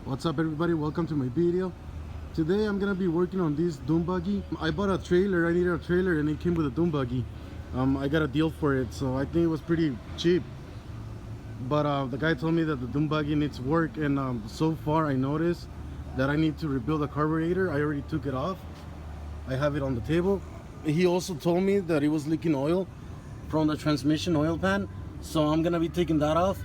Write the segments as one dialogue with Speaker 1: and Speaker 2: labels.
Speaker 1: What's up everybody, welcome to my video. Today I'm gonna be working on this Dune Buggy. I bought a trailer, I needed a trailer and it came with a Dune Buggy. I got a deal for it, so I think it was pretty cheap. But the guy told me that the Dune Buggy needs work, and so far I noticed that I need to rebuild the carburetor. I already took it off. I have it on the table. He also told me that it was leaking oil from the transmission oil pan, so I'm gonna be taking that off,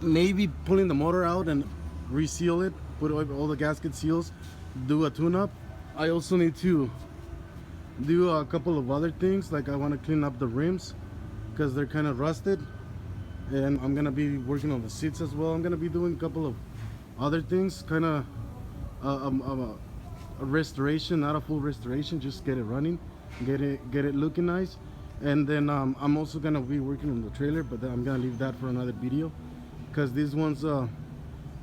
Speaker 1: maybe pulling the motor out and reseal it, put all the gasket seals, do a tune-up. I also need to do a couple of other things, like I want to clean up the rims because they're kind of rusted, and I'm gonna be working on the seats as well. I'm gonna be doing a couple of other things, kind of a restoration, not a full restoration, just get it running, get it looking nice. And then I'm also gonna be working on the trailer, but I'm gonna leave that for another video because this one's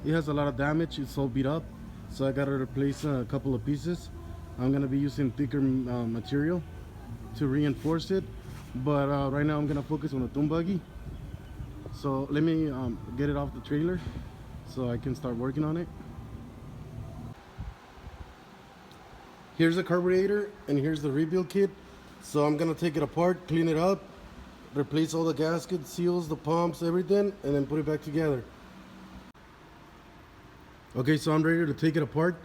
Speaker 1: it has a lot of damage. It's all beat up, so I gotta replace a couple of pieces. I'm gonna be using thicker material to reinforce it, but right now I'm gonna focus on the Dune Buggy. So let me get it off the trailer so I can start working on it. Here's the carburetor and here's the rebuild kit. So I'm gonna take it apart, clean it up, replace all the gaskets, seals, the pumps, everything, and then put it back together. Okay, so I'm ready to take it apart.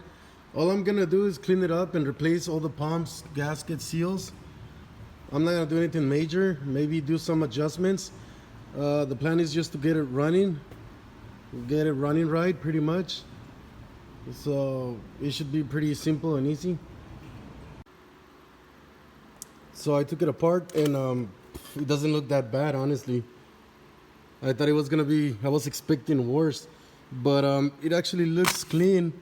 Speaker 1: All I'm gonna do is clean it up and replace all the pumps, gaskets, seals. I'm not gonna do anything major, maybe do some adjustments. The plan is just to get it running right, pretty much. So it should be pretty simple and easy. So I took it apart and it doesn't look that bad, honestly. I thought it was gonna be, I was expecting worse, but it actually looks clean.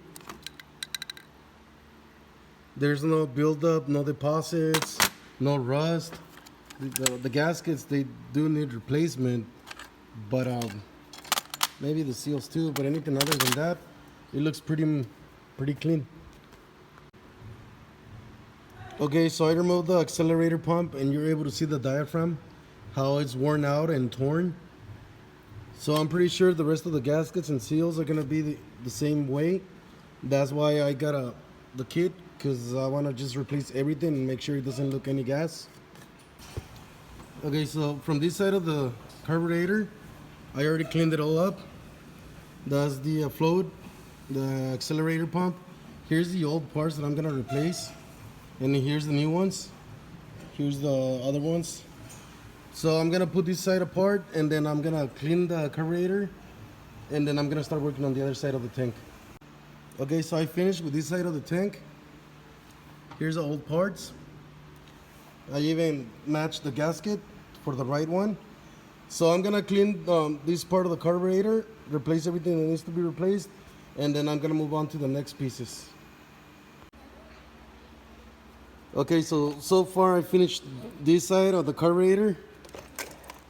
Speaker 1: There's no buildup, no deposits, no rust. The gaskets, they do need replacement, but maybe the seals too, but anything other than that, it looks pretty clean. Okay, so I removed the accelerator pump and you're able to see the diaphragm, how it's worn out and torn. So I'm pretty sure the rest of the gaskets and seals are gonna be the same way. That's why I got the kit, because I want to just replace everything and make sure it doesn't look any gas. Okay, so from this side of the carburetor, I already cleaned it all up. That's the float, the accelerator pump. Here's the old parts that I'm gonna replace, and then here's the new ones. Here's the other ones. So I'm gonna put this side apart, and then I'm gonna clean the carburetor, and then I'm gonna start working on the other side of the tank. Okay, so I finished with this side of the tank. Here's the old parts. I even matched the gasket for the right one. So I'm gonna clean this part of the carburetor, replace everything that needs to be replaced, and then I'm gonna move on to the next pieces. Okay, so far I finished this side of the carburetor.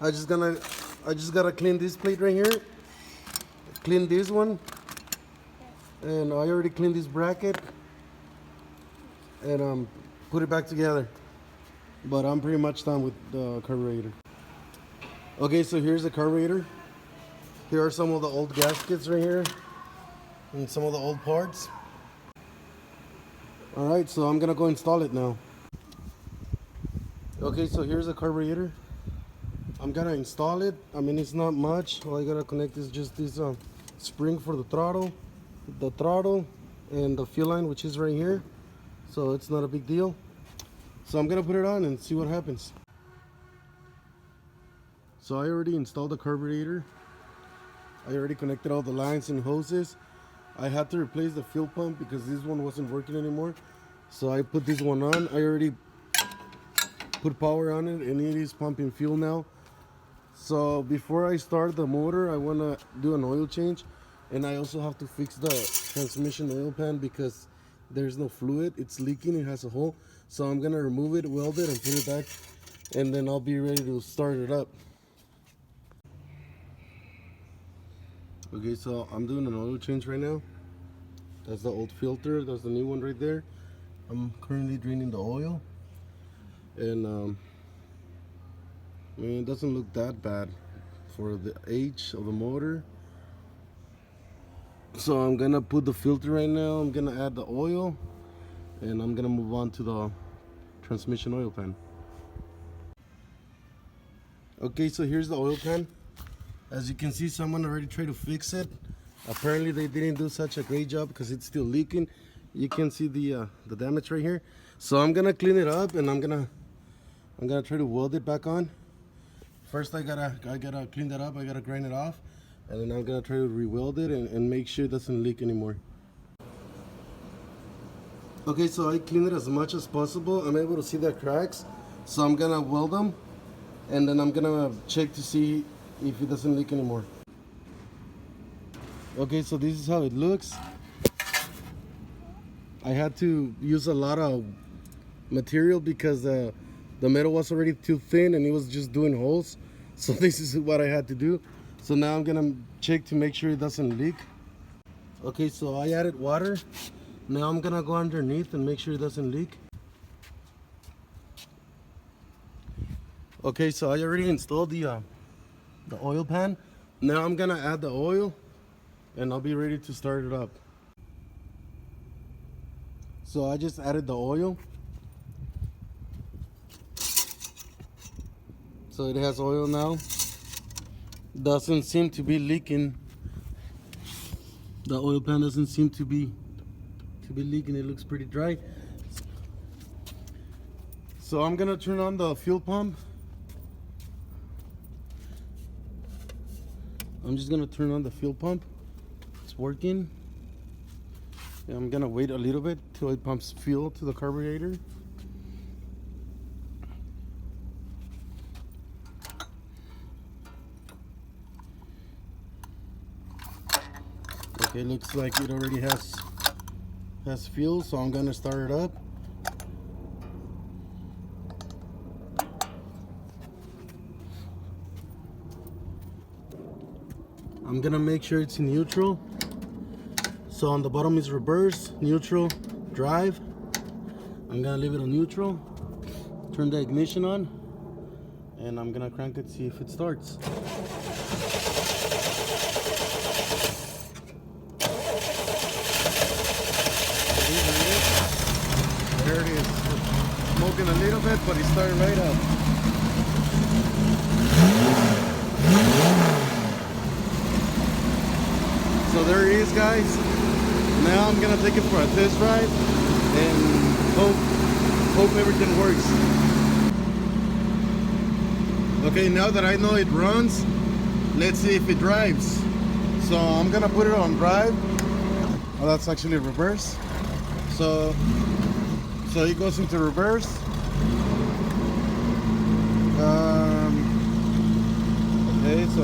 Speaker 1: I just gotta clean this plate right here, clean this one, and I already cleaned this bracket, and put it back together. But I'm pretty much done with the carburetor. Okay, so here's the carburetor. Here are some of the old gaskets right here and some of the old parts. Alright, so I'm gonna go install it now. Okay, so here's the carburetor. I'm gonna install it. I mean, it's not much. All I gotta connect is just this spring for the throttle, and the fuel line, which is right here. So it's not a big deal. So I'm gonna put it on and see what happens. So I already installed the carburetor. I already connected all the lines and hoses. I had to replace the fuel pump because this one wasn't working anymore. So I put this one on. I already put power on it and it is pumping fuel now. So before I start the motor, I want to do an oil change, and I also have to fix the transmission oil pan because there's no fluid. It's leaking, it has a hole. So I'm gonna remove it, weld it, and put it back, and then I'll be ready to start it up. Okay, so I'm doing an oil change right now. That's the old filter, that's the new one right there. I'm currently draining the oil, and I mean, it doesn't look that bad for the age of the motor. So I'm gonna put the filter right now. I'm gonna add the oil, and I'm gonna move on to the transmission oil pan. Okay, so here's the oil pan. As you can see, someone already tried to fix it. Apparently they didn't do such a great job because it's still leaking. You can see the damage right here. So I'm gonna clean it up, and I'm gonna try to weld it back on. First I gotta clean that up. I gotta grind it off, and then I'm gonna try to re-weld it and make sure it doesn't leak anymore. Okay, so I cleaned it as much as possible. I'm able to see the cracks, so I'm gonna weld them, and then I'm gonna check to see if it doesn't leak anymore. Okay, so this is how it looks. I had to use a lot of material because the metal was already too thin and it was just doing holes. So this is what I had to do. So now I'm gonna check to make sure it doesn't leak. Okay, so I added water. Now I'm gonna go underneath and make sure it doesn't leak. Okay, so I already installed the oil pan. Now I'm gonna add the oil, and I'll be ready to start it up. So I just added the oil. So it has oil now. Doesn't seem to be leaking. The oil pan doesn't seem to be leaking. It looks pretty dry. So I'm gonna turn on the fuel pump. I'm just gonna turn on the fuel pump. It's working. And I'm gonna wait a little bit till it pumps fuel to the carburetor. Okay, looks like it already has fuel, so I'm gonna start it up. I'm gonna make sure it's in neutral. So on the bottom is reverse, neutral, drive. I'm gonna leave it on neutral. Turn the ignition on, and I'm gonna crank it, see if it starts. There it is. Smoking a little bit, but it's starting right up. So there it is, guys. Now I'm gonna take it for a test drive and hope everything works. Okay, now that I know it runs, let's see if it drives. So I'm gonna put it on drive. Oh, that's actually reverse. So it goes into reverse. Okay, so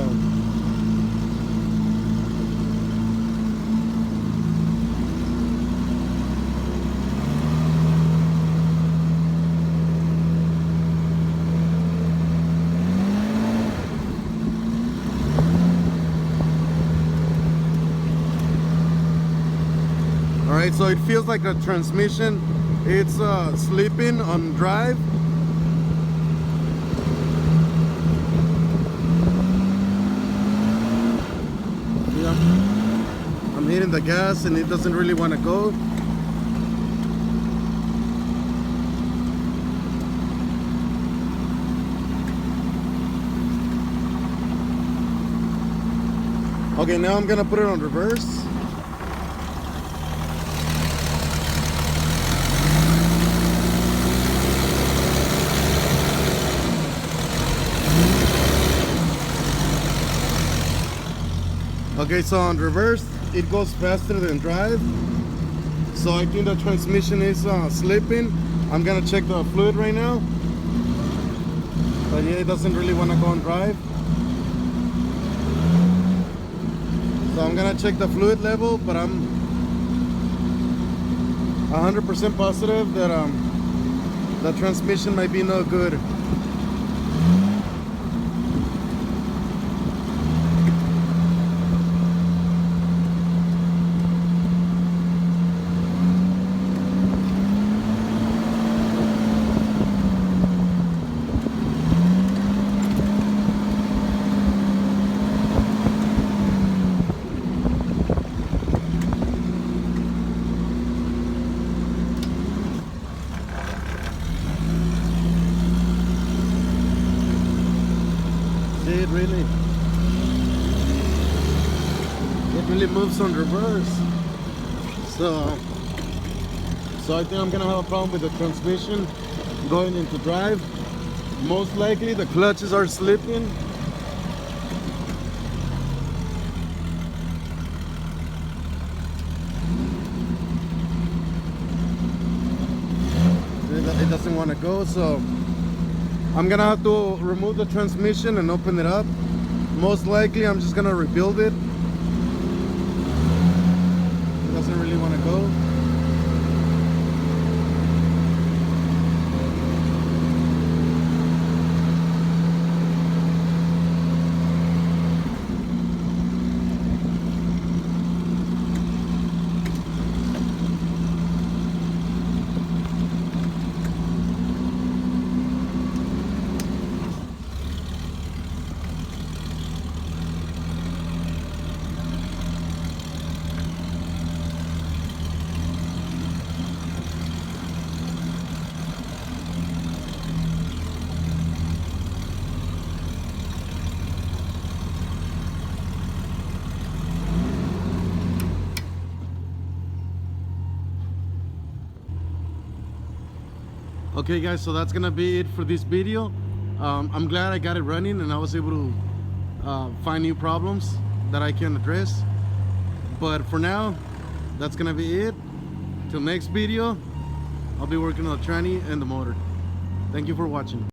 Speaker 1: alright, so it feels like a transmission. It's sleeping on drive. Yeah, I'm hitting the gas and it doesn't really want to go. Okay, now I'm gonna put it on reverse. Okay, so on reverse, it goes faster than drive. So I think the transmission is slipping. I'm gonna check the fluid right now. But yeah, it doesn't really want to go on drive. So I'm gonna check the fluid level, but I'm 100% positive that the transmission might be no good. really moves on reverse. So I think I'm gonna have a problem with the transmission going into drive. Most likely the clutches are slipping. It doesn't want to go, so I'm gonna have to remove the transmission and open it up. Most likely I'm just gonna rebuild it. It doesn't really want to go. Okay guys, so that's gonna be it for this video. I'm glad I got it running and I was able to find new problems that I can address. But for now, that's gonna be it. Till next video, I'll be working on the tranny and the motor. Thank you for watching.